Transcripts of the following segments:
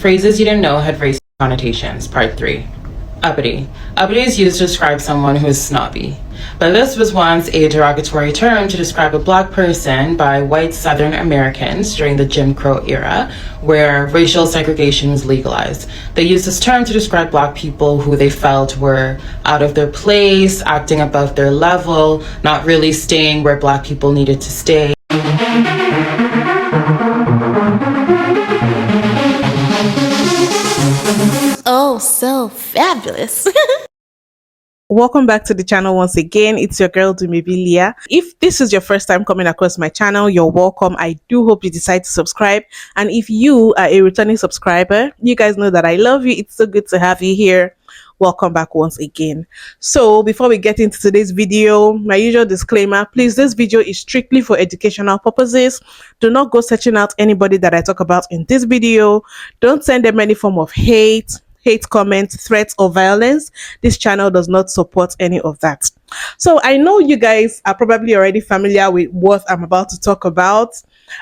Phrases you didn't know had racist connotations, part 3. Uppity. Uppity is used to describe someone who is snobby. But this was once a derogatory term to describe a black person by white Southern Americans during the Jim Crow era, where racial segregation was legalized. They used this term to describe black people who they felt were out of their place, acting above their level, not really staying where black people needed to stay. Oh, so fabulous. Welcome back to the channel once again. It's your girl Dumebi. If this is your first time coming across my channel, you're welcome. I do hope you decide to subscribe. And if you are a returning subscriber, you guys know that I love you. It's so good to have you here. Welcome back once again. So before we get into today's video, my usual disclaimer, please, this video is strictly for educational purposes. Do not go searching out anybody that I talk about in this video. Don't send them any form of hate comments, threats, or violence. This channel does not support any of that. So I know you guys are probably already familiar with what I'm about to talk about.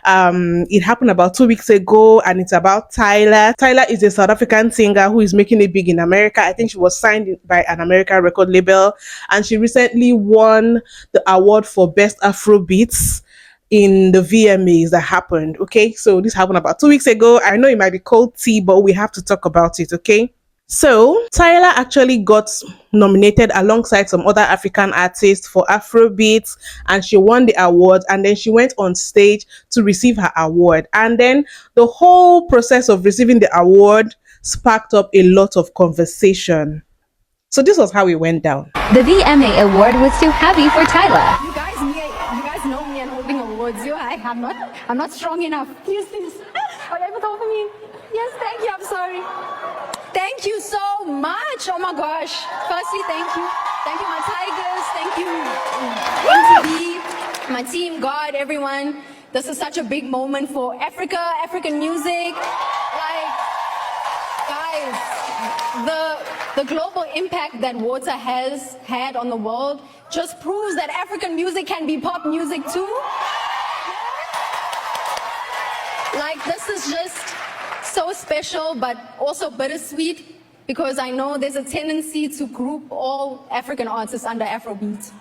It happened about 2 weeks ago, and it's about Tyla. Tyla is a South African singer who is making it big in America. I think she was signed by an American record label, and she recently won the award for Best Afrobeats in the VMAs that happened. Okay, so this happened about 2 weeks ago. I know it might be cold tea, but we have to talk about it. Okay, so Tyla actually got nominated alongside some other African artists for Afrobeats, and she won the award, and then she went on stage to receive her award. And then the whole process of receiving the award sparked up a lot of conversation. So this was how it went down. The VMA award was too heavy for Tyla. You guys know me and holding awards. I'm not strong enough. Please. Are you able to hold me? Yes, thank you. I'm sorry. Thank you so much. Oh my gosh. Firstly, thank you. Thank you, my tigers. Thank you, MTV, my team, God, everyone. This is such a big moment for Africa, African music. Like, guys, the global impact that water has had on the world just proves that African music can be pop music too. Like, this is just so special, but also bittersweet, because I know there's a tendency to group all African artists under Afrobeats.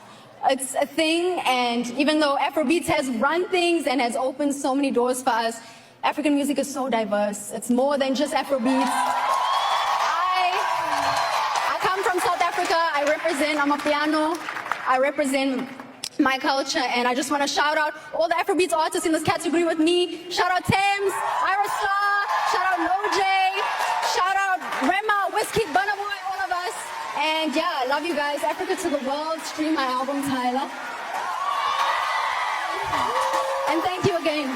It's a thing, and even though Afrobeats has run things and has opened so many doors for us, African music is so diverse. It's more than just Afrobeats. I come from South Africa. I'm a piano. I represent my culture, and I just want to shout out all the Afrobeats artists in this category with me. Shout out Thames, Ira Star, shout out Loj, shout out Rema, Whiskey, Burna Boy, all of us. And yeah, I love you guys. Africa to the world. Stream my album, Tyla. And thank you again.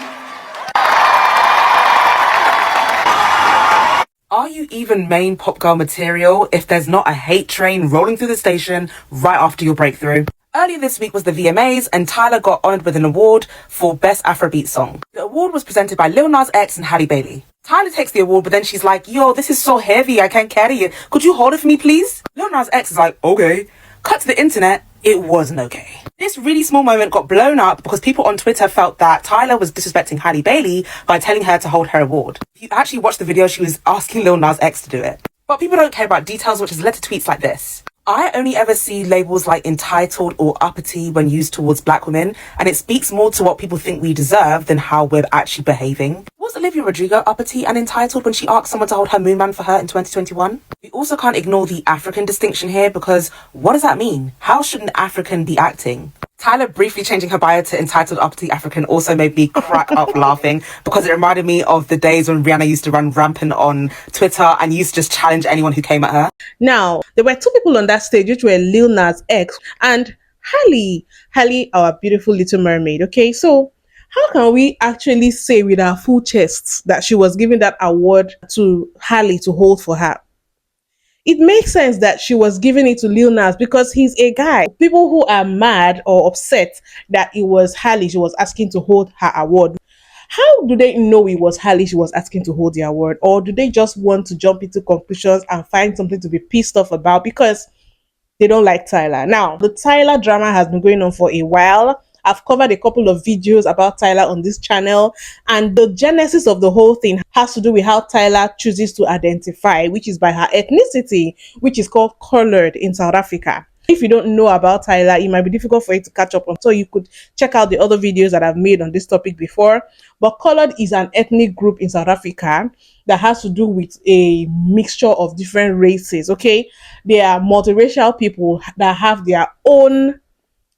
Are you even main pop girl material if there's not a hate train rolling through the station right after your breakthrough? Earlier this week was the VMAs, and Tyla got honoured with an award for Best Afrobeat Song. The award was presented by Lil Nas X and Halle Bailey. Tyla takes the award, but then she's like, yo, this is so heavy, I can't carry it. Could you hold it for me, please? Lil Nas X is like, okay. Cut to the internet, it wasn't okay. This really small moment got blown up because people on Twitter felt that Tyla was disrespecting Halle Bailey by telling her to hold her award. If you actually watched the video, she was asking Lil Nas X to do it. But people don't care about details, which has led to tweets like this. I only ever see labels like entitled or uppity when used towards black women, and it speaks more to what people think we deserve than how we're actually behaving. Was Olivia Rodrigo uppity and entitled when she asked someone to hold her moon man for her in 2021? We also can't ignore the African distinction here, because what does that mean? How should an African be acting? Tyla briefly changing her bio to entitled uppity African also made me crack up laughing, because it reminded me of the days when Rihanna used to run rampant on Twitter and used to just challenge anyone who came at her. Now, there were two people on that stage, which were Lil Nas X and Halle, our beautiful little mermaid. Okay, so how can we actually say with our full chests that she was giving that award to Halle to hold for her? It makes sense that she was giving it to Lil Nas because he's a guy. People who are mad or upset that it was Halle she was asking to hold her award, how do they know it was Halle she was asking to hold the award? Or do they just want to jump into conclusions and find something to be pissed off about because they don't like Tyla? Now, the Tyla drama has been going on for a while, I've covered a couple of videos about Tyla on this channel, and the genesis of the whole thing has to do with how Tyla chooses to identify, which is by her ethnicity, which is called colored in South Africa. If you don't know about Tyla, it might be difficult for you to catch up on, so you could check out the other videos that I've made on this topic before. But colored is an ethnic group in South Africa that has to do with a mixture of different races, okay? They are multiracial people that have their own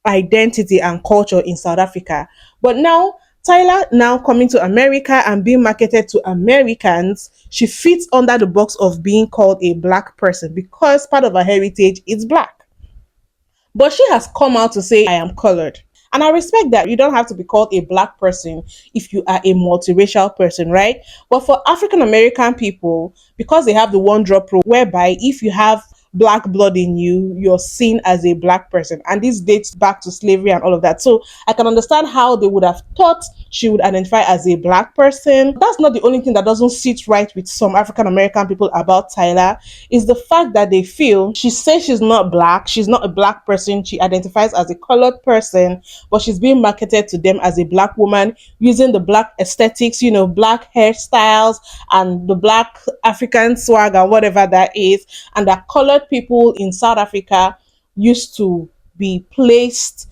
identity and culture in South Africa. But now, Tyla now coming to America and being marketed to Americans, she fits under the box of being called a black person because part of her heritage is black. But she has come out to say, I am colored. And I respect that. You don't have to be called a black person if you are a multiracial person, right? But for African American people, because they have the one drop rule, whereby if you have black blood in you, you're seen as a black person. And this dates back to slavery and all of that. So I can understand how they would have thought she would identify as a black person. That's not the only thing that doesn't sit right with some African American people about Tyla, is the fact that they feel she says she's not black, she's not a black person, she identifies as a colored person, but she's being marketed to them as a black woman using the black aesthetics, you know, black hairstyles and the black African swag and whatever that is, and that colored people in South Africa used to be placed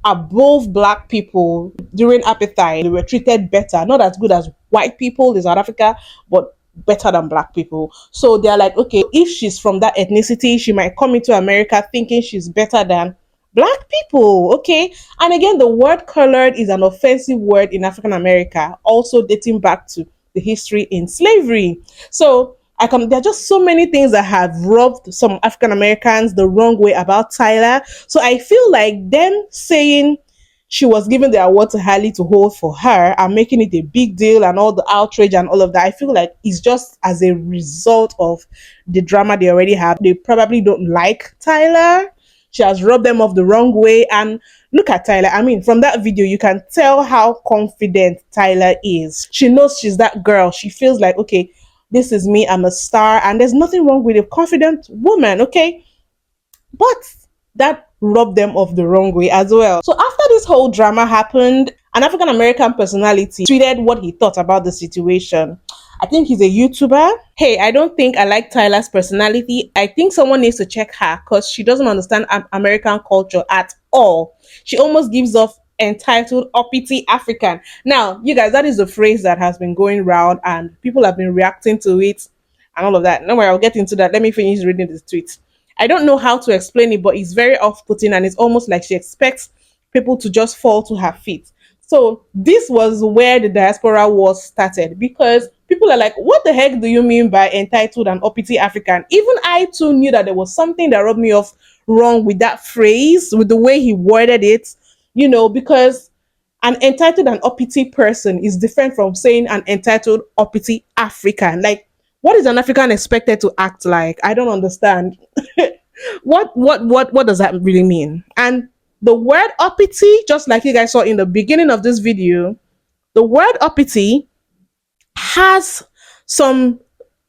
above black people during apartheid. They were treated better, not as good as white people in South Africa, but better than black people. So they're like, okay, if she's from that ethnicity, she might come into America thinking she's better than black people, okay? And again, the word colored is an offensive word in African America, also dating back to the history in slavery. So there are just so many things that have rubbed some African Americans the wrong way about Tyla. So I feel like them saying she was given the award to Halle to hold for her and making it a big deal and all the outrage and all of that, I feel like it's just as a result of the drama they already have. They probably don't like Tyla. She has rubbed them off the wrong way. And look at Tyla. I mean, from that video, you can tell how confident Tyla is. She knows she's that girl. She feels like, okay, this is me, I'm a star, and there's nothing wrong with a confident woman, okay? But that rubbed them off the wrong way as well. So after this whole drama happened, an African American personality tweeted what he thought about the situation. I think he's a YouTuber. Hey, I don't think I like Tyla's personality. I think someone needs to check her because she doesn't understand American culture at all. She almost gives off entitled uppity African. Now, you guys, that is a phrase that has been going around and people have been reacting to it and all of that. No worry, I'll get into that. Let me finish reading this tweet. I don't know how to explain it, but it's very off-putting and it's almost like she expects people to just fall to her feet. So this was where the diaspora war started, because people are like, what the heck do you mean by entitled and uppity African? Even I too knew that there was something that rubbed me off wrong with that phrase, with the way he worded it, you know, because an entitled and uppity person is different from saying an entitled uppity African. Like, what is an African expected to act like? I don't understand. What does that really mean? And the word uppity, just like you guys saw in the beginning of this video, the word uppity has some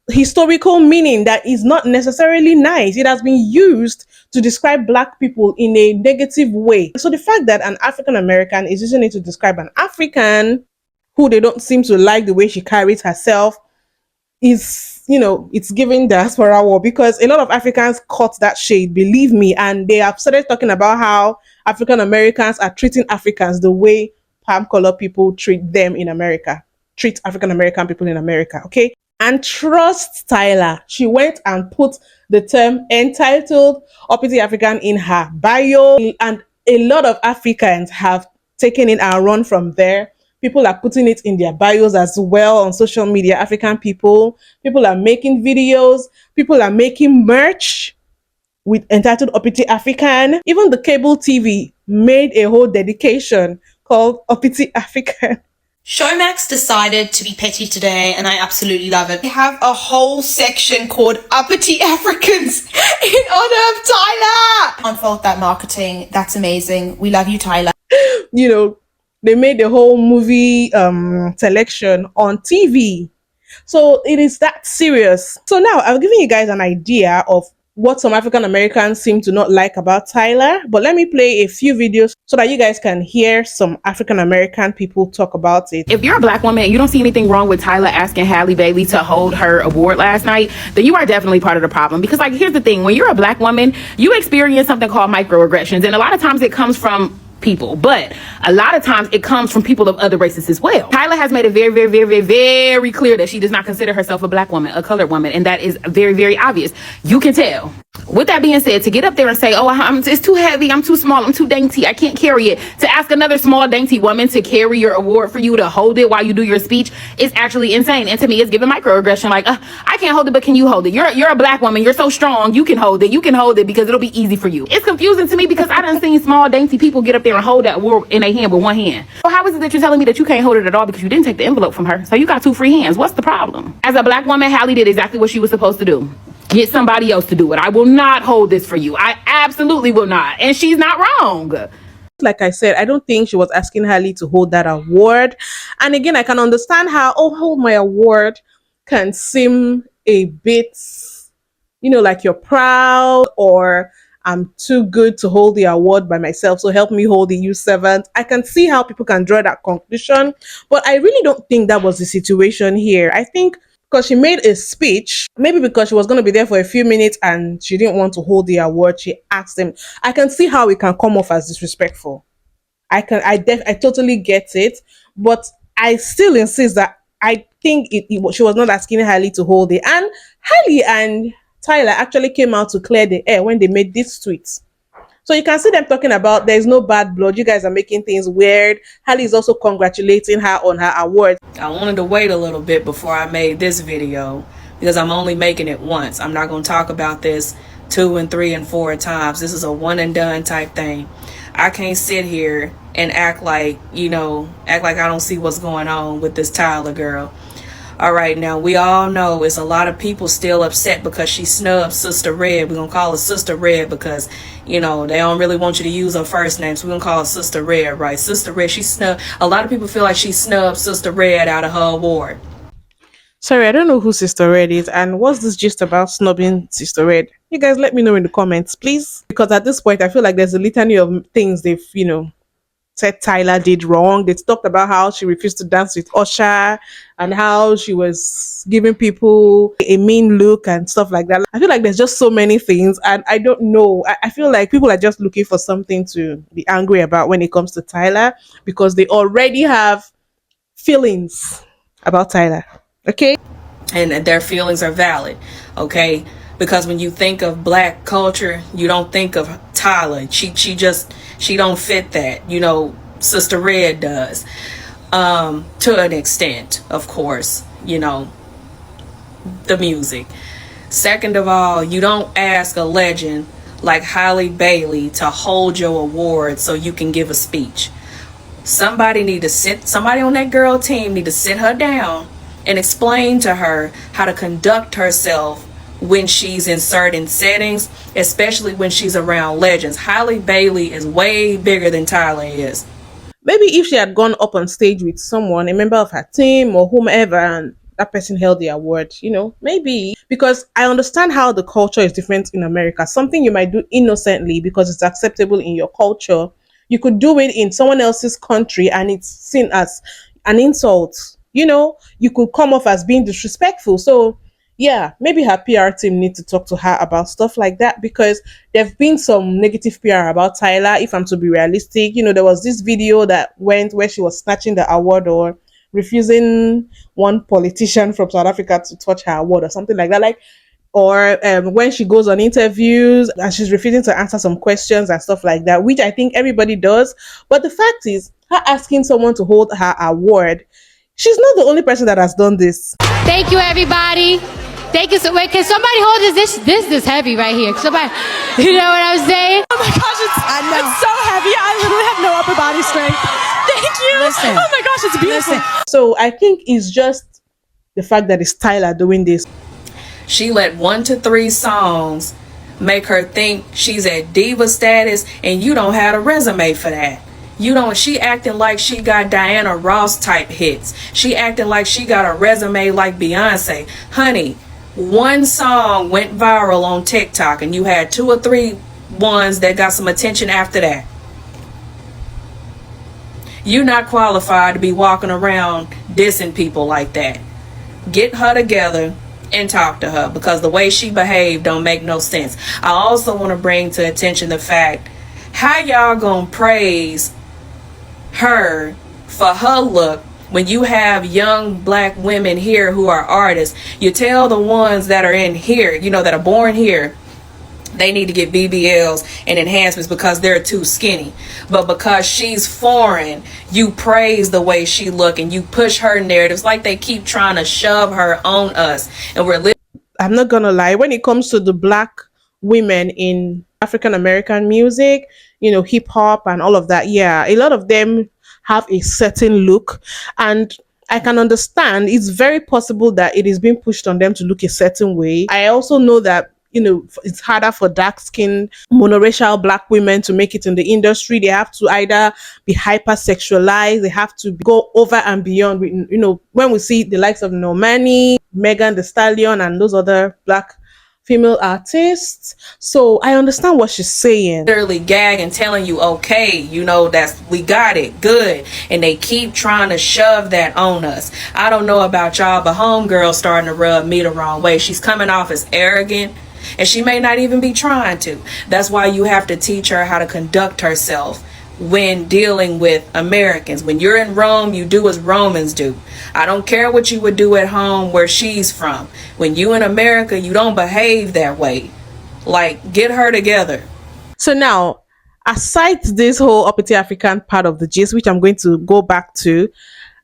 historical meaning that is not necessarily nice. It has been used to describe black people in a negative way. So the fact that an African American is using it to describe an African who they don't seem to like the way she carries herself is, you know, it's giving diaspora war, because a lot of Africans caught that shade, believe me, and they have started talking about how African Americans are treating Africans the way palm color people treat them in America, treat African American people in America, okay? And trust Tyla, she went and put the term entitled uppity African in her bio, and a lot of Africans have taken it and run from there. People are putting it in their bios as well on social media. African people are making videos, people are making merch with entitled Uppity African. Even the cable TV made a whole dedication called Uppity African. Showmax decided to be petty today, and I absolutely love it. They have a whole section called Uppity Africans in honor of Tyla. Can't fault that marketing. That's amazing. We love you, Tyla. You know, they made the whole movie selection on TV. So it is that serious. So now I've given you guys an idea of what some African Americans seem to not like about Tyla. But let me play a few videos so that you guys can hear some African American people talk about it. If you're a black woman and you don't see anything wrong with Tyla asking Halle Bailey to hold her award last night, then you are definitely part of the problem. Because, like, here's the thing. When you're a black woman, you experience something called microaggressions. And a lot of times it comes from people, but a lot of times it comes from people of other races as well. Tyla has made it very, very, very, very, very clear that she does not consider herself a black woman, a colored woman, and that is very, very obvious. You can tell. With that being said, to get up there and say, oh, it's too heavy, I'm too small, I'm too dainty, I can't carry it, to ask another small dainty woman to carry your award for you to hold it while you do your speech is actually insane. And to me, it's giving microaggression. Like, I can't hold it, but can you hold it? You're a black woman, you're so strong, you can hold it because it'll be easy for you. It's confusing to me because I done seen small dainty people get up there and hold that award in their hand with one hand. So how is it that you're telling me that you can't hold it at all because you didn't take the envelope from her? So you got two free hands. What's the problem? As a black woman, Halle did exactly what she was supposed to do. Get somebody else to do it. I will not hold this for you. I absolutely will not. And she's not wrong. Like I said, I don't think she was asking Halle to hold that award. And again, I can understand how, oh, hold my award can seem a bit, you know, like you're proud, or I'm too good to hold the award by myself, so help me hold the U7. I can see how people can draw that conclusion, but I really don't think that was the situation here. I think because she made a speech, maybe because she was going to be there for a few minutes and she didn't want to hold the award, she asked him. I can see how it can come off as disrespectful. I totally get it, but I still insist that I think she was not asking Halle to hold it. And Halle and Tyla actually came out to clear the air when they made this tweet. So you can see them talking about there's no bad blood. You guys are making things weird. Halle is also congratulating her on her award. I wanted to wait a little bit before I made this video because I'm only making it once. I'm not going to talk about this 2 and 3 and 4 times. This is a one and done type thing. I can't sit here and act like I don't see what's going on with this Tyla girl. All right, now we all know it's a lot of people still upset because she snubbed Sister Red. We're going to call her Sister Red because, they don't really want you to use her first name. So we're going to call her Sister Red, right? Sister Red, she snubbed. A lot of people feel like she snubbed Sister Red out of her award. Sorry, I don't know who Sister Red is. And what's this gist about snubbing Sister Red? You guys let me know in the comments, please. Because at this point, I feel like there's a litany of things they've, said Tyla did wrong. They talked about how she refused to dance with Usher and how she was giving people a mean look and stuff like that. I feel like there's just so many things, and I don't know. I feel like people are just looking for something to be angry about when it comes to Tyla because they already have feelings about Tyla. Okay? And their feelings are valid. Okay? Because when you think of black culture, you don't think of Tyla. She don't fit that. Sister Red does. To an extent, of course, the music. Second of all, you don't ask a legend like Halle Bailey to hold your award so you can give a speech. Somebody on that girl team need to sit her down and explain to her how to conduct herself when she's in certain settings, especially when she's around legends. Halle Bailey is way bigger than Tyla is. Maybe if she had gone up on stage with someone, a member of her team or whomever, and that person held the award, maybe. Because I understand how the culture is different in America. Something you might do innocently because it's acceptable in your culture, you could do it in someone else's country and it's seen as an insult. You could come off as being disrespectful. So yeah, maybe her PR team need to talk to her about stuff like that, because there've been some negative PR about Tyla, if I'm to be realistic. There was this video that went where she was snatching the award or refusing one politician from South Africa to touch her award or something like that. Or when she goes on interviews and she's refusing to answer some questions and stuff like that, which I think everybody does. But the fact is, her asking someone to hold her award, she's not the only person that has done this. Thank you, everybody. Thank you. So wait, can somebody hold this? This is heavy right here. Somebody, you know what I'm saying? Oh my gosh, it's so heavy. I literally have no upper body strength. Thank you. Listen, oh my gosh, it's beautiful. So I think it's just the fact that it's Tyla doing this. She let 1 to 3 songs make her think she's at diva status, and you don't have a resume for that. She acting like she got Diana Ross type hits. She acting like she got a resume like Beyonce. Honey, one song went viral on TikTok and you had 2 or 3 ones that got some attention after that, you're not qualified to be walking around dissing people like that. Get her together and talk to her, because the way she behaved don't make no sense. I also want to bring to attention the fact, how y'all gonna praise her for her look when you have young black women here who are artists? You tell the ones that are in here, you know, that are born here, they need to get BBLs and enhancements because they're too skinny. But because she's foreign, you praise the way she look and you push her narratives like they keep trying to shove her on us. And we're I'm not gonna lie, when it comes to the black women in African American music, you know, hip hop and all of that, yeah, a lot of them have a certain look, and I can understand it's very possible that it is being pushed on them to look a certain way. I also know that, you know, it's harder for dark-skinned monoracial black women to make it in the industry. They have to either be hypersexualized, they have to go over and beyond. You know, when we see the likes of Normani, Megan Thee Stallion, and those other black female artists. So I understand what she's saying. Literally gagging, telling you, okay, you know, we got it, good. And they keep trying to shove that on us. I don't know about y'all, but homegirl's starting to rub me the wrong way. She's coming off as arrogant, and she may not even be trying to. That's why you have to teach her how to conduct herself when dealing with Americans. When you're in Rome, you do as Romans do. I don't care what you would do at home where she's from. When you in America, you don't behave that way. Like, get her together. So now, aside this whole Uppity African part of the gist, which I'm going to go back to,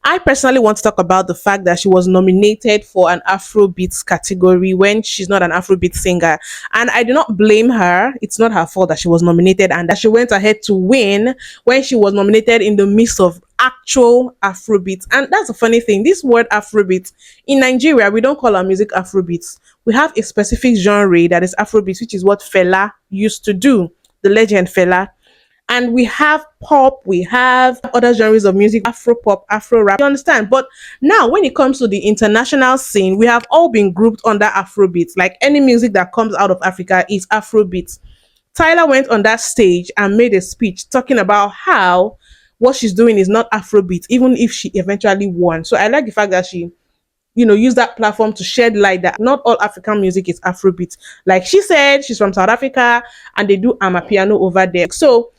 I personally want to talk about the fact that she was nominated for an Afrobeats category when she's not an Afrobeat singer. And I do not blame her. It's not her fault that she was nominated and that she went ahead to win when she was nominated in the midst of actual Afrobeats. And that's a funny thing. This word Afrobeats, in Nigeria, we don't call our music Afrobeats. We have a specific genre that is Afrobeats, which is what Fela used to do, the legend Fela. And we have pop, we have other genres of music, Afro pop, Afro rap, you understand? But now when it comes to the international scene, we have all been grouped under Afrobeats. Like any music that comes out of Africa is Afrobeats. Tyla went on that stage and made a speech talking about how what she's doing is not Afrobeat, even if she eventually won. So I like the fact that she, you know, use that platform to shed light that not all African music is Afrobeat. Like she said, she's from South Africa and they do amapiano over there. So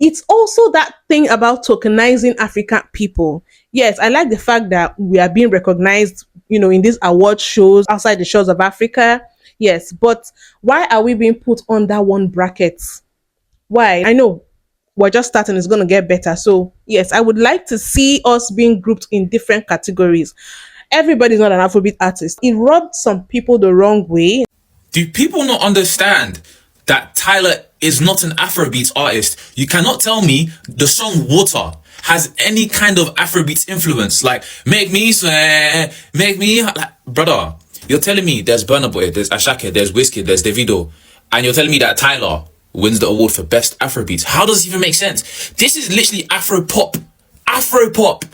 it's also that thing about tokenizing African people. Yes, I like the fact that we are being recognized, you know, in these award shows outside the shores of Africa. Yes, but why are we being put under one bracket? Why? I know we're just starting, it's going to get better. So yes, I would like to see us being grouped in different categories. Everybody's not an Afrobeat artist. It rubbed some people the wrong way. Do people not understand that Tyla is not an Afrobeats artist? You cannot tell me the song Water has any kind of Afrobeats influence. Like, make me swear, make me... Like, brother, you're telling me there's Burna Boy, there's Ashake, there's Wizkid, there's Davido, and you're telling me that Tyla wins the award for Best Afrobeats. How does it even make sense? This is literally Afro-pop. Afro-pop.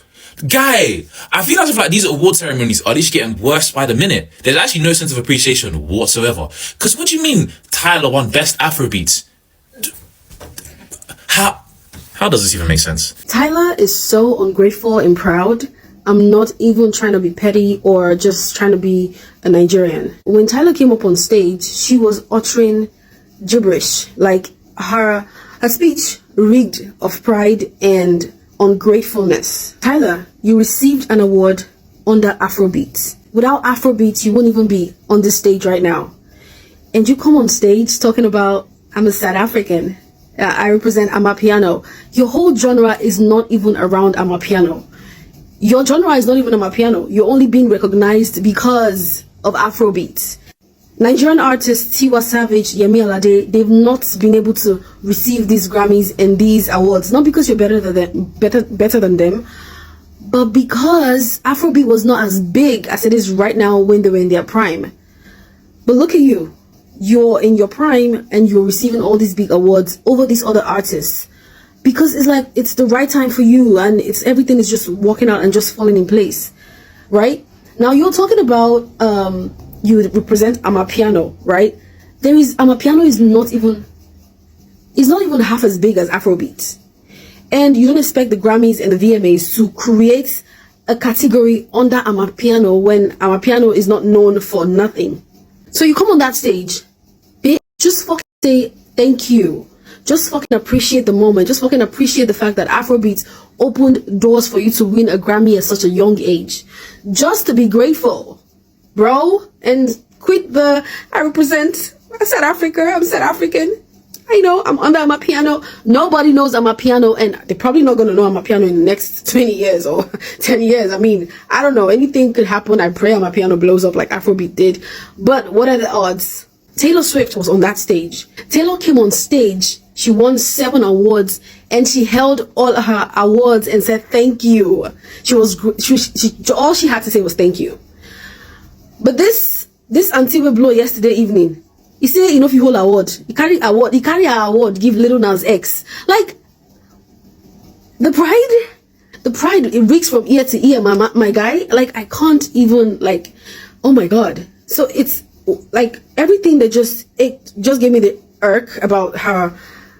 Guy, I feel as if like these award ceremonies are literally getting worse by the minute. There's actually no sense of appreciation whatsoever. Because what do you mean Tyla won Best Afrobeats? How does this even make sense? Tyla is so ungrateful and proud. I'm not even trying to be petty or just trying to be a Nigerian. When Tyla came up on stage, she was uttering gibberish. Like her speech reeked of pride and ungratefulness. Tyla, you received an award under Afrobeats. Without Afrobeats, you wouldn't even be on this stage right now. And you come on stage talking about, I'm a South African. I represent amapiano. Your whole genre is not even around amapiano. Your genre is not even amapiano. You're only being recognized because of Afrobeats. Nigerian artists Tiwa Savage, Yemi Alade, they've not been able to receive these Grammys and these awards. Not because you're better than them, but because Afrobeat was not as big as it is right now when they were in their prime. But look at you. You're in your prime and you're receiving all these big awards over these other artists. Because it's like, it's the right time for you and everything is just working out and just falling in place. Right? Now you're talking about you represent Amapiano, right? Amapiano is not even half as big as Afrobeats. And you don't expect the Grammys and the VMAs to create a category under Amapiano when Amapiano is not known for nothing. So you come on that stage, just fucking say thank you. Just fucking appreciate the moment. Just fucking appreciate the fact that Afrobeats opened doors for you to win a Grammy at such a young age. Just to be grateful, bro. And quit the, I South Africa, I'm South African. I know, I'm under Amapiano. Nobody knows Amapiano, and they're probably not going to know Amapiano in the next 20 years or 10 years. I mean, I don't know. Anything could happen. I pray Amapiano blows up like Afrobeat did. But what are the odds? Taylor Swift was on that stage. Taylor came on stage. She won 7 awards, and she held all her awards and said thank you. All she had to say was thank you. But this Antigua blow yesterday evening, he say enough you hold award. He carry her award, give Little Nas X. Like the pride it reeks from ear to ear, my guy. Like I can't even like, oh my god. So it's like everything that it just gave me the irk about her.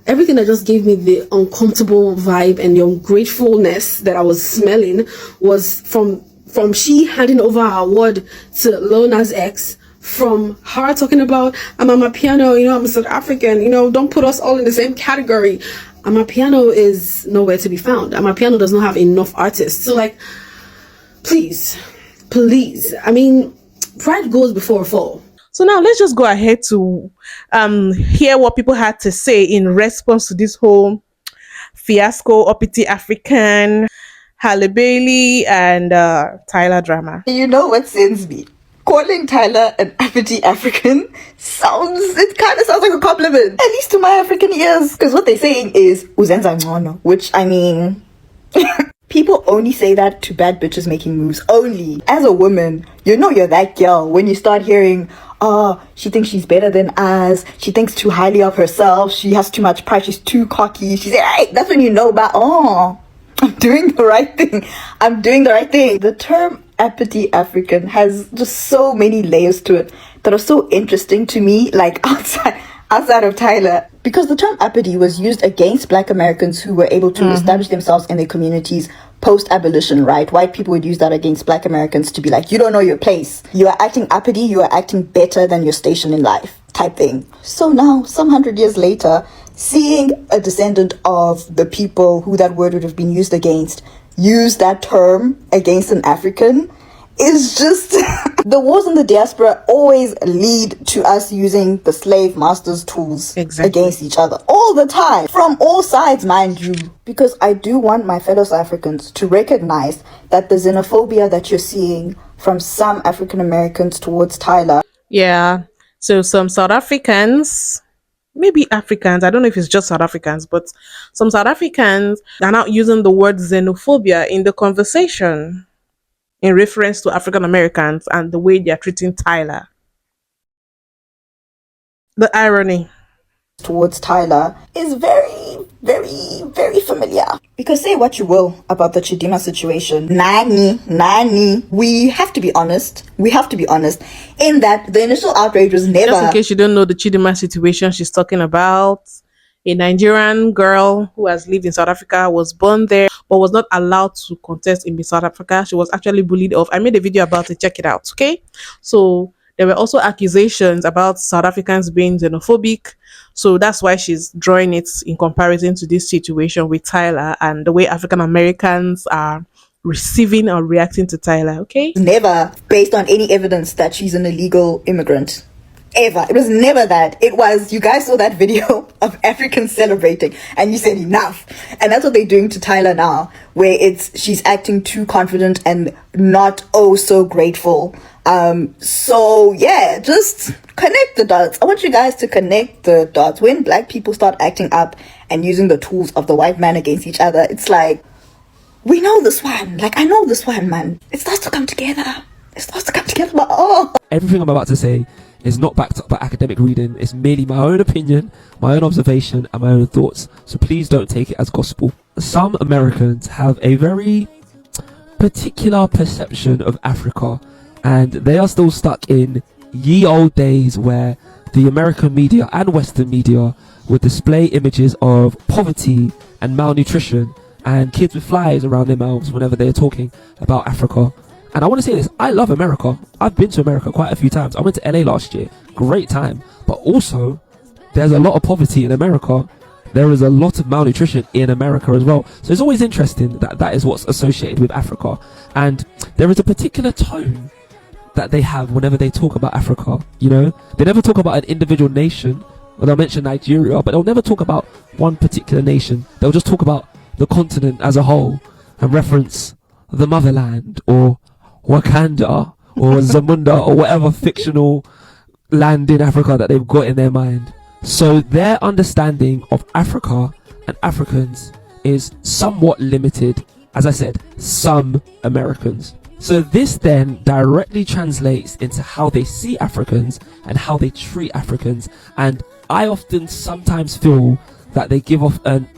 Everything that just gave me the uncomfortable vibe and the ungratefulness that I was smelling was from she handing over her award to Lil Nas X, from her talking about I'm Amapiano, I'm South African, don't put us all in the same category. Amapiano is nowhere to be found. Amapiano does not have enough artists. So like, please, I mean, pride goes before a fall. So now let's just go ahead to hear what people had to say in response to this whole fiasco, Uppity African, Halle Bailey, and Tyla drama. You know what sends me? Calling Tyla an Uppity African it kind of sounds like a compliment, at least to my African ears. Because what they're saying is uzenza ngcono, which I mean, people only say that to bad bitches making moves. Only. As a woman, you're that girl when you start hearing, oh, she thinks she's better than us. She thinks too highly of herself. She has too much pride. She's too cocky. She's right. That's when you know about, oh, I'm doing the right thing. The term Uppity African has just so many layers to it that are so interesting to me, like outside of Tyla. Because the term Uppity was used against Black Americans who were able to establish themselves in their communities post-abolition, right? White people would use that against Black Americans to be like, you don't know your place. You are acting uppity, you are acting better than your station in life, type thing. So now, some 100 years later, seeing a descendant of the people who that word would have been used against use that term against an African is just... The wars in the diaspora always lead to us using the slave masters' tools against each other all the time, from all sides, mind you. Because I do want my fellow South Africans to recognize that the xenophobia that you're seeing from some African Americans towards Tyla. Yeah, so some South Africans, maybe Africans, I don't know if it's just South Africans, but some South Africans are now using the word xenophobia in the conversation in reference to African Americans and the way they are treating Tyla. The irony towards Tyla is very, very, very familiar. Because say what you will about the Chidima situation, Nani, we have to be honest in that the initial outrage was never... Just in case you don't know the Chidima situation she's talking about, a Nigerian girl who has lived in South Africa, was born there, but was not allowed to contest in Miss South Africa. She was actually bullied off. I made a video about it. Check it out, okay? So there were also accusations about South Africans being xenophobic. So that's why she's drawing it in comparison to this situation with Tyla and the way African Americans are receiving or reacting to Tyla, okay? Never based on any evidence that she's an illegal immigrant. Ever. It was never that. It was, you guys saw that video of Africans celebrating and you said enough. And that's what they're doing to Tyla now, where she's acting too confident and not so grateful. So yeah, just connect the dots. I want you guys to connect the dots. When Black people start acting up and using the tools of the white man against each other, it's like, we know this one. Like, I know this one, man. It starts to come together. But oh. Everything I'm about to say is not backed up by academic reading. It's merely my own opinion, my own observation, and my own thoughts. So please don't take it as gospel. Some Americans have a very particular perception of Africa, and they are still stuck in ye old days where the American media and Western media would display images of poverty and malnutrition and kids with flies around their mouths whenever they're talking about Africa. And I want to say this, I love America. I've been to America quite a few times. I went to LA last year, great time. But also, there's a lot of poverty in America. There is a lot of malnutrition in America as well. So it's always interesting that that is what's associated with Africa. And there is a particular tone that they have whenever they talk about Africa. You know, they never talk about an individual nation. Well, they'll mention Nigeria, but they'll never talk about one particular nation. They'll just talk about the continent as a whole and reference the motherland or Wakanda or Zamunda or whatever fictional land in Africa that they've got in their mind. So their understanding of Africa and Africans is somewhat limited. As I said, some Americans. So this then directly translates into how they see Africans and how they treat Africans. And I often sometimes feel that they give off an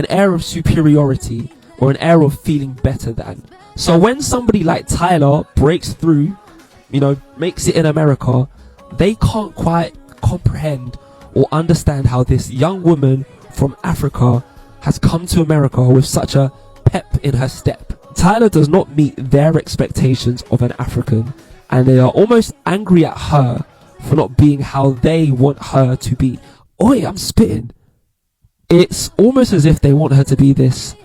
air of superiority or an air of feeling better than. So when somebody like Tyla breaks through, you know, makes it in America, they can't quite comprehend or understand how this young woman from Africa has come to America with such a pep in her step. Tyla does not meet their expectations of an African, and they are almost angry at her for not being how they want her to be. Oi, I'm spitting. It's almost as if they want her to be this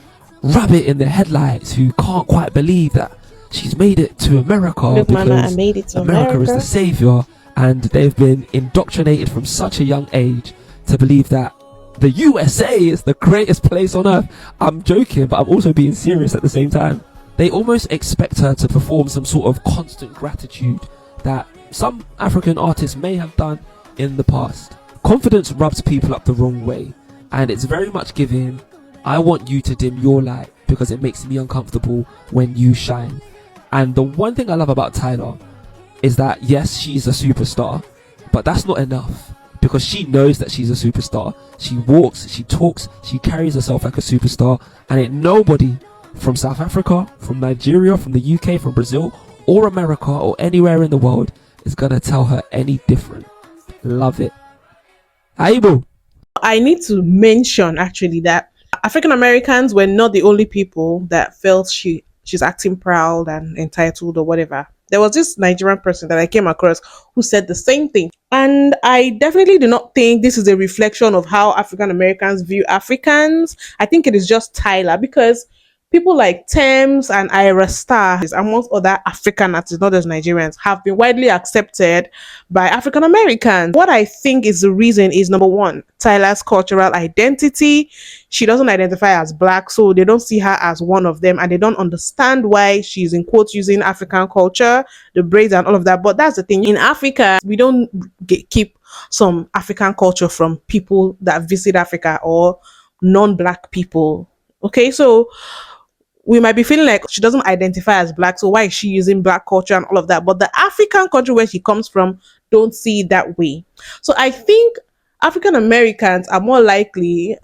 rabbit in the headlights who can't quite believe that she's made it to America. Look, because Mama, I made it to America is the savior, and they've been indoctrinated from such a young age to believe that the USA is the greatest place on earth. I'm joking, but I'm also being serious at the same time. They almost expect her to perform some sort of constant gratitude that some African artists may have done in the past. Confidence rubs people up the wrong way, and it's very much giving, I want you to dim your light because it makes me uncomfortable when you shine. And the one thing I love about Tyla is that yes, she's a superstar, but that's not enough, because she knows that she's a superstar. She walks, she talks, she carries herself like a superstar, and ain't nobody from South Africa, from Nigeria, from the UK, from Brazil, or America, or anywhere in the world is gonna tell her any different. Love it. Aibo. I need to mention actually that African Americans were not the only people that felt she's acting proud and entitled or whatever. There was this Nigerian person that I came across who said the same thing. And I definitely do not think this is a reflection of how African Americans view Africans. I think it is just Tyla, because people like Thames and Ira Star, amongst other African artists, not just Nigerians, have been widely accepted by African Americans. What I think is the reason is, number one, Tyla's cultural identity. She doesn't identify as black, so they don't see her as one of them, and they don't understand why she's in quotes using African culture, the braids and all of that. But that's the thing. In Africa, we don't keep some African culture from people that visit Africa or non-black people. Okay, so we might be feeling like she doesn't identify as black, so why is she using black culture and all of that? But the African country where she comes from don't see it that way. So I think African Americans are more likely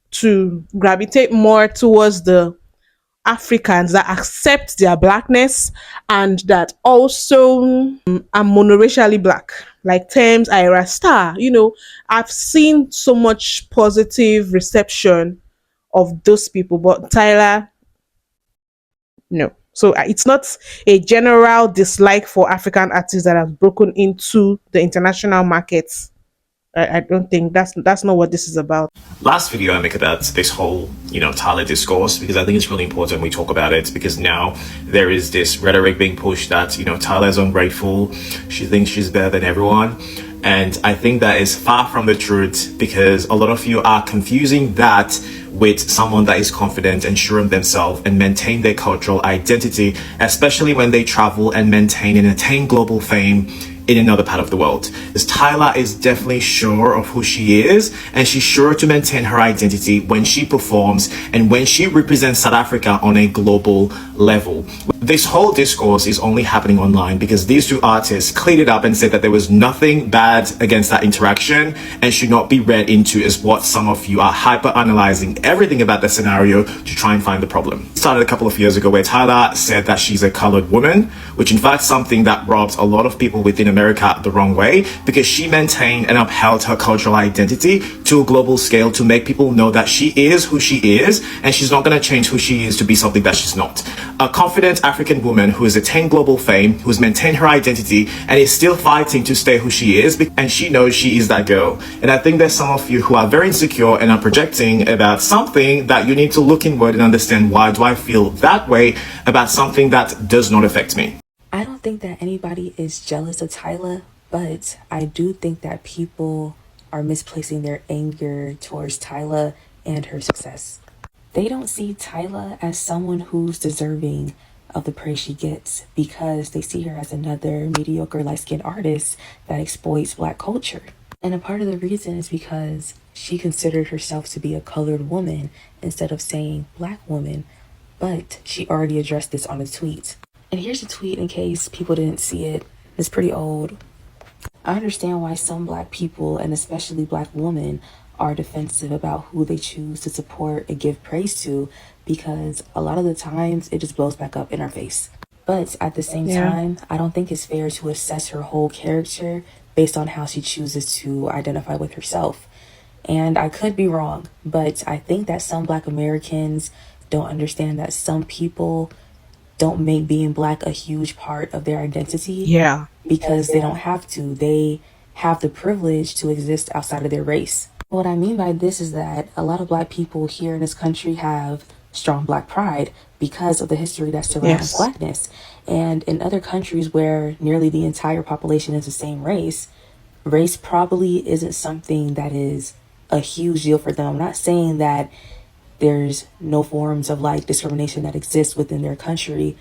to gravitate more towards the Africans that accept their blackness and that also are monoracially black, like Thames, Ira Star. You know, I've seen so much positive reception of those people, but Tyla, no. So it's not a general dislike for African artists that have broken into the international markets. I don't think that's not what this is about. Last video I make about this whole, Tyla discourse, because I think it's really important we talk about it, because now there is this rhetoric being pushed that, Tyla is ungrateful, she thinks she's better than everyone. And I think that is far from the truth, because a lot of you are confusing that with someone that is confident and sure of themselves and maintain their cultural identity, especially when they travel and maintain and attain global fame in another part of the world. Because Tyla is definitely sure of who she is, and she's sure to maintain her identity when she performs and when she represents South Africa on a global level. This whole discourse is only happening online because these two artists cleaned it up and said that there was nothing bad against that interaction and should not be read into as what some of you are hyper analyzing everything about the scenario to try and find the problem. It started a couple of years ago where Tyla said that she's a colored woman, which in fact something that rubs a lot of people within America the wrong way, because she maintained and upheld her cultural identity to a global scale to make people know that she is who she is and she's not going to change who she is to be something that she's not. A confident African woman who has attained global fame, who's maintained her identity and is still fighting to stay who she is, and she knows she is that girl. And I think there's some of you who are very insecure and are projecting about something that you need to look inward and understand, why do I feel that way about something that does not affect me? I don't think that anybody is jealous of Tyla, but I do think that people are misplacing their anger towards Tyla and her success. They don't see Tyla as someone who's deserving of the praise she gets because they see her as another mediocre light-skinned artist that exploits Black culture. And a part of the reason is because she considered herself to be a colored woman instead of saying Black woman, but she already addressed this on a tweet. And here's a tweet in case people didn't see it. It's pretty old. I understand why some Black people, and especially Black women, are defensive about who they choose to support and give praise to, because a lot of the times it just blows back up in our face. But at the same time, I don't think it's fair to assess her whole character based on how she chooses to identify with herself. And I could be wrong, but I think that some Black Americans don't understand that some people don't make being Black a huge part of their identity. Yeah. Because they don't have to. They have the privilege to exist outside of their race. What I mean by this is that a lot of Black people here in this country have strong Black pride because of the history that surrounds Blackness. And in other countries where nearly the entire population is the same race, race probably isn't something that is a huge deal for them. I'm not saying that there's no forms of like discrimination that exists within their country.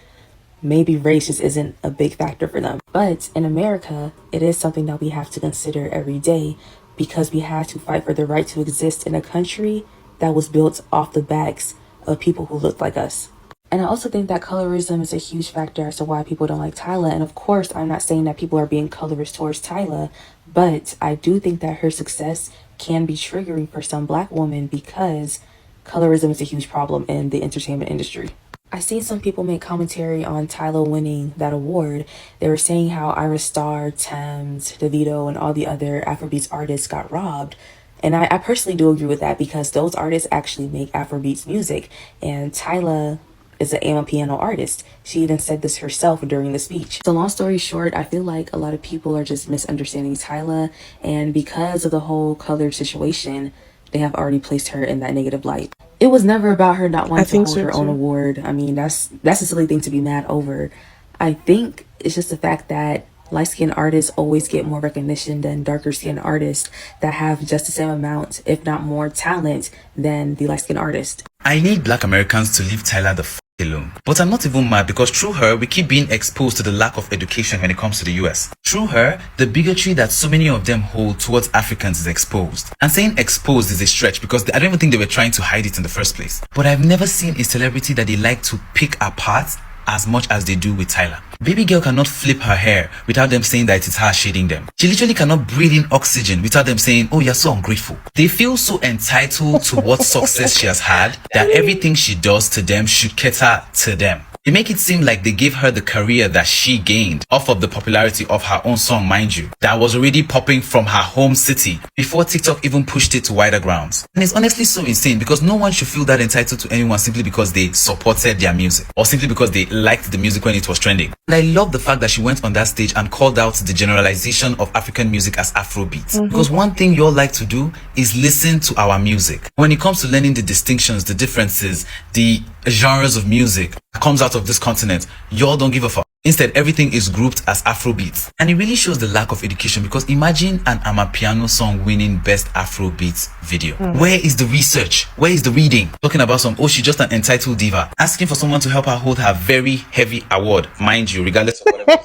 Maybe race just isn't a big factor for them. But in America, it is something that we have to consider every day, because we have to fight for the right to exist in a country that was built off the backs of people who look like us. And I also think that colorism is a huge factor as to why people don't like Tyla. And of course, I'm not saying that people are being colorist towards Tyla, but I do think that her success can be triggering for some Black women because colorism is a huge problem in the entertainment industry. I've seen some people make commentary on Tyla winning that award. They were saying how Iris Star, Thames, Davido, and all the other Afrobeats artists got robbed. And I personally do agree with that, because those artists actually make Afrobeats music. And Tyla is an amapiano artist. She even said this herself during the speech. So long story short, I feel like a lot of people are just misunderstanding Tyla. And because of the whole color situation, they have already placed her in that negative light. It was never about her not wanting to hold her own award. I mean, that's a silly thing to be mad over. I think it's just the fact that light-skinned artists always get more recognition than darker-skinned artists that have just the same amount, if not more talent than the light-skinned artist. I need Black Americans to leave Tyla the f alone. But I'm not even mad, because through her, we keep being exposed to the lack of education when it comes to the US. Through her, the bigotry that so many of them hold towards Africans is exposed. And saying exposed is a stretch, because I don't even think they were trying to hide it in the first place. But I've never seen a celebrity that they like to pick apart as much as they do with Tyla. Baby girl cannot flip her hair without them saying that it is her shading them. She literally cannot breathe in oxygen without them saying, oh, you're so ungrateful. They feel so entitled to what success she has had that everything she does to them should cater to them. They make it seem like they gave her the career that she gained off of the popularity of her own song, mind you, that was already popping from her home city before TikTok even pushed it to wider grounds. And it's honestly so insane, because no one should feel that entitled to anyone simply because they supported their music or simply because they liked the music when it was trending. And I love the fact that she went on that stage and called out the generalization of African music as Afrobeats. Because one thing you all like to do is listen to our music. When it comes to learning the distinctions, the differences, the genres of music that comes out of this continent, y'all don't give a fuck. Instead, everything is grouped as Afrobeats. And it really shows the lack of education, because imagine an amapiano song winning Best Afrobeats video. Where is the research? Where is the reading? Talking about some, oh, she's just an entitled diva. Asking for someone to help her hold her very heavy award, mind you, regardless of whatever.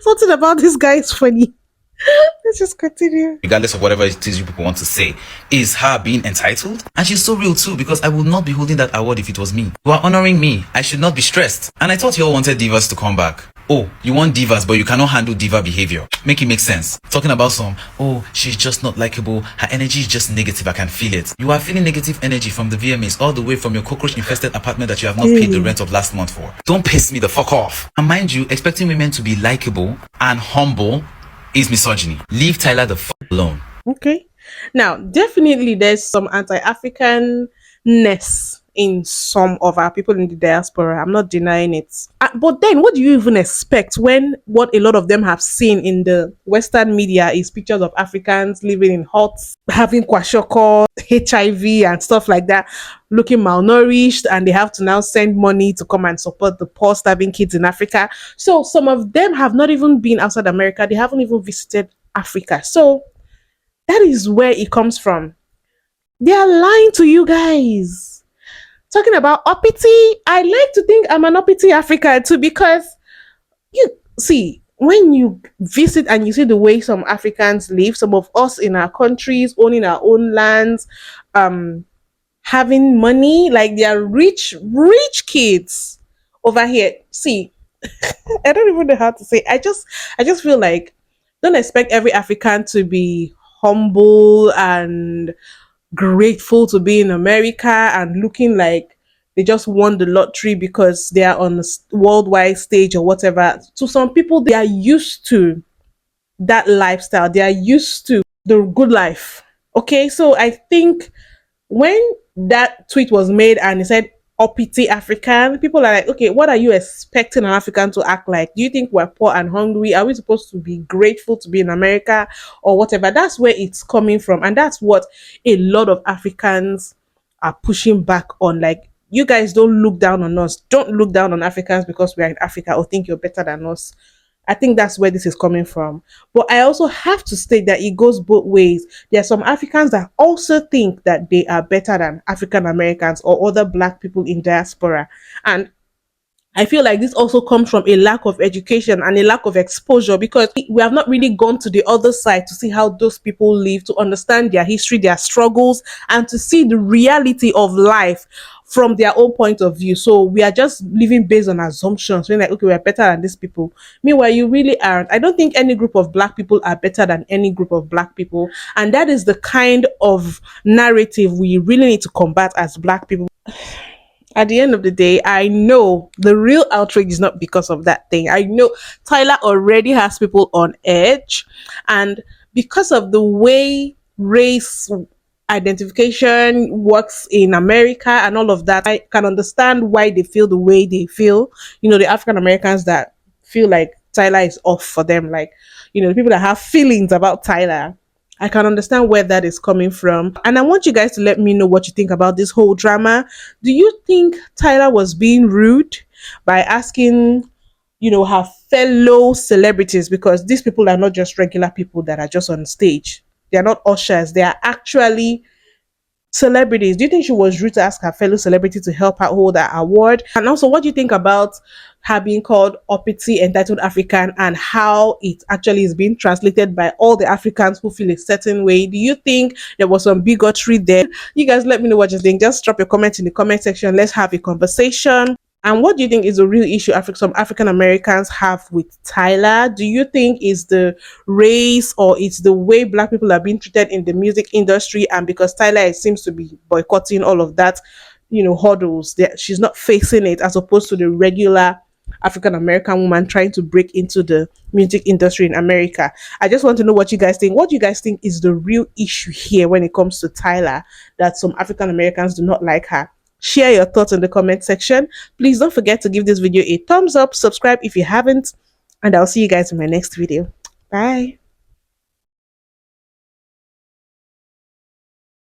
Something about this guy is funny. Let's just continue. regardless of whatever it is you people want to say, is her being entitled. And she's so real too, because I would not be holding that award if it was me. You are honoring me. I should not be stressed. And I thought you all wanted divas to come back. Oh, you want divas, but you cannot handle diva behavior. Make it make sense. Talking about some, oh, she's just not likable. Her energy is just negative. I can feel it. You are feeling negative energy from the VMAs all the way from your cockroach-infested apartment that you have not paid the rent of last month for. Don't piss me the fuck off. And mind you, expecting women to be likable and humble is misogyny. Leave Tyla the fuck alone. Okay. Now, definitely there's some anti-Africanness in some of our people in the diaspora. I'm not denying it. But then what do you even expect when what a lot of them have seen in the Western media is pictures of Africans living in huts, having kwashoko, HIV and stuff like that, looking malnourished, and they have to now send money to come and support the poor starving kids in Africa. So some of them have not even been outside America. They haven't even visited Africa. So that is where it comes from. They are lying to you guys. Talking about uppity, I like to think I'm an uppity African too, because you see, when you visit and you see the way some Africans live, some of us in our countries, owning our own lands, having money, like they are rich kids over here. See, I don't even know how to say. I just feel like don't expect every African to be humble and grateful to be in America and looking like they just won the lottery because they are on a worldwide stage or whatever. To some people, they are used to that lifestyle. They are used to the good life. Okay, so I think when that tweet was made and it said uppity African, people are like, okay, what are you expecting an African to act like? Do you think we're poor and hungry? Are we supposed to be grateful to be in America or whatever? That's where it's coming from. And that's what a lot of Africans are pushing back on. Like, you guys don't look down on us. Don't look down on Africans because we are in Africa or think you're better than us. I think that's where this is coming from. But I also have to state that it goes both ways. There are some Africans that also think that they are better than African Americans or other Black people in diaspora. And I feel like this also comes from a lack of education and a lack of exposure, because we have not really gone to the other side to see how those people live, to understand their history, their struggles, and to see the reality of life from their own point of view. So we are just living based on assumptions. We're like, okay, we're better than these people. Meanwhile, you really aren't. I don't think any group of Black people are better than any group of Black people. And that is the kind of narrative we really need to combat as Black people. At the end of the day, I know the real outrage is not because of that thing. I know Tyla already has people on edge, and because of the way race identification works in America and all of that, I can understand why they feel the way they feel. You know, the African Americans that feel like Tyla is off for them, like, you know, the people that have feelings about Tyla. I can understand where that is coming from. And I want you guys to let me know what you think about this whole drama. Do you think Tyla was being rude by asking, you know, her fellow celebrities? Because these people are not just regular people that are just on stage. They are not ushers. They are actually celebrities. Do you think she was rude to ask her fellow celebrity to help her hold that award? And also, what do you think about her being called uppity, entitled African, and how it actually is being translated by all the Africans who feel a certain way? Do you think there was some bigotry there? You guys let me know what you think. Just drop your comments in the comment section. Let's have a conversation. And what do you think is the real issue some African Americans have with Tyla? Do you think it's the race, or it's the way Black people are being treated in the music industry? And because Tyla seems to be boycotting all of that, you know, hurdles, that she's not facing it, as opposed to the regular African American woman trying to break into the music industry in America. I just want to know what you guys think. What do you guys think is the real issue here when it comes to Tyla, that some African Americans do not like her? Share your thoughts in the comment section. Please don't forget to give this video a thumbs up, subscribe if you haven't, and I'll see you guys in my next video. Bye.